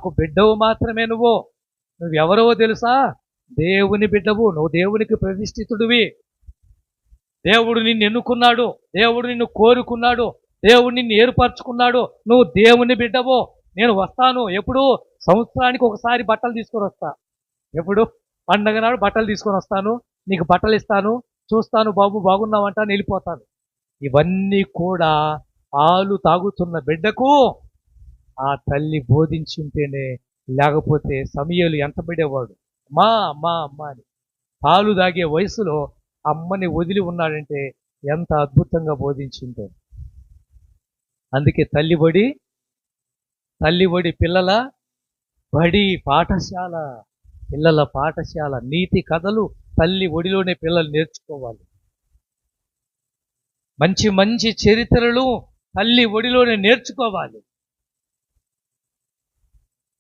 నాకు బిడ్డవు మాత్రమే. నువ్వెవరో తెలుసా? దేవుని బిడ్డవు, నువ్వు దేవునికి ప్రతిష్ఠితుడివి. దేవుడు నిన్ను ఎన్నుకున్నాడు, దేవుడు నిన్ను కోరుకున్నాడు, దేవుడు నిన్ను ఏర్పరచుకున్నాడు. నువ్వు దేవుని బిడ్డవు. నేను వస్తాను. ఎప్పుడు? సంవత్సరానికి ఒకసారి బట్టలు తీసుకొని వస్తా. ఎప్పుడు? పండగ నాడు బట్టలు తీసుకొని వస్తాను, నీకు బట్టలు ఇస్తాను, చూస్తాను, బాబు బాగున్నావంటా, వెళ్ళిపోతాను. ఇవన్నీ కూడా పాలు తాగుతున్న బిడ్డకు ఆ తల్లి బోధించుంటేనే. లేకపోతే సమయలు ఎంత బిడేవాడు, అమ్మా అమ్మా అమ్మా అని. పాలు తాగే వయసులో అమ్మని వదిలి ఉన్నాడంటే ఎంత అద్భుతంగా బోధించుంటే. అందుకే తల్లి బడి పిల్లల బడి, పాఠశాల, పిల్లల పాఠశాల. నీతి కథలు తల్లి ఒడిలోనే పిల్లలు నేర్చుకోవాలి. మంచి మంచి చరిత్రలు తల్లి ఒడిలోనే నేర్చుకోవాలి.